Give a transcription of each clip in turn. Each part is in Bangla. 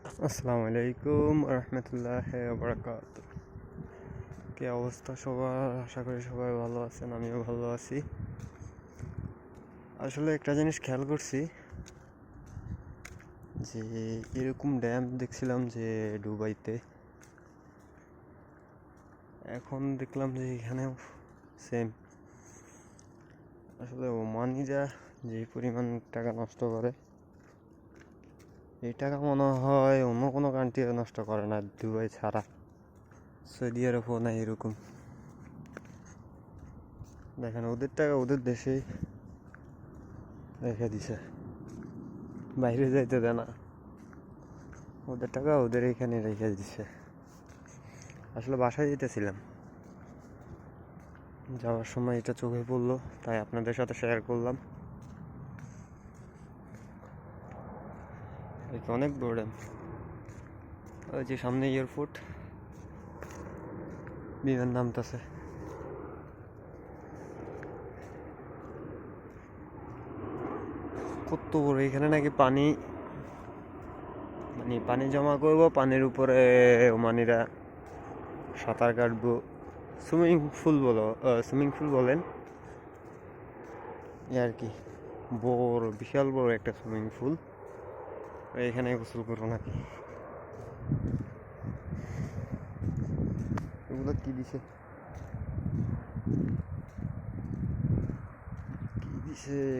আসসালামু আলাইকুম রহমতুল্লাহ বারাকাত। কি অবস্থা সবার? আশা করি সবাই ভালো আছেন, আমিও ভালো আছি। আসলে একটা জিনিস খেয়াল করছি যে এরকম ড্যাম দেখছিলাম যে দুবাইতে, এখন দেখলাম যে এখানেও সেম। আসলে ওমানিরা যে পরিমাণ টাকা নষ্ট করে, এই টাকা মনে হয় অন্য কোনো কান্ট্রি নষ্ট করে না দুবাই ছাড়া। সৌদি আরবও না এরকম। দেখেন, ওদের টাকা ওদের দেশেই রেখে দিছে, বাইরে যাইতে দেয় না। ওদের টাকা ওদের এখানে রেখে দিছে। আসলে বাসায় যেতেছিলাম, যাওয়ার সময় এটা চোখে পড়লো, তাই আপনাদের সাথে শেয়ার করলাম। অনেক বড় ড্যাম। ওই যে সামনে এয়ারপোর্ট, বিমান নামতেছে। কত বড়! এখানে নাকি পানি পানি জমা করবো, পানির উপরে ওমানিরা সাঁতার কাটবো। সুইমিং পুল বলেন আর কি, বড়, বিশাল বড় একটা সুইমিং পুল। এখানে গোসল করবো নাকি? এগুলো কি দিছে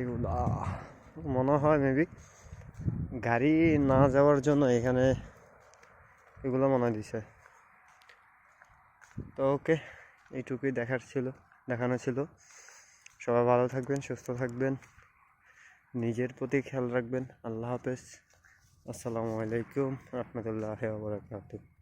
এগুলা? মনে হয় মেবি গাড়ি না যাওয়ার জন্য এখানে এগুলো মনে দিছে। তো ওকে, এইটুকুই দেখানো ছিল। সবাই ভালো থাকবেন, সুস্থ থাকবেন, নিজের প্রতি খেয়াল রাখবেন। আল্লাহ হাফেজ। আসসালামু আলাইকুম রহমতুল্লাহ বারাকাতুহু।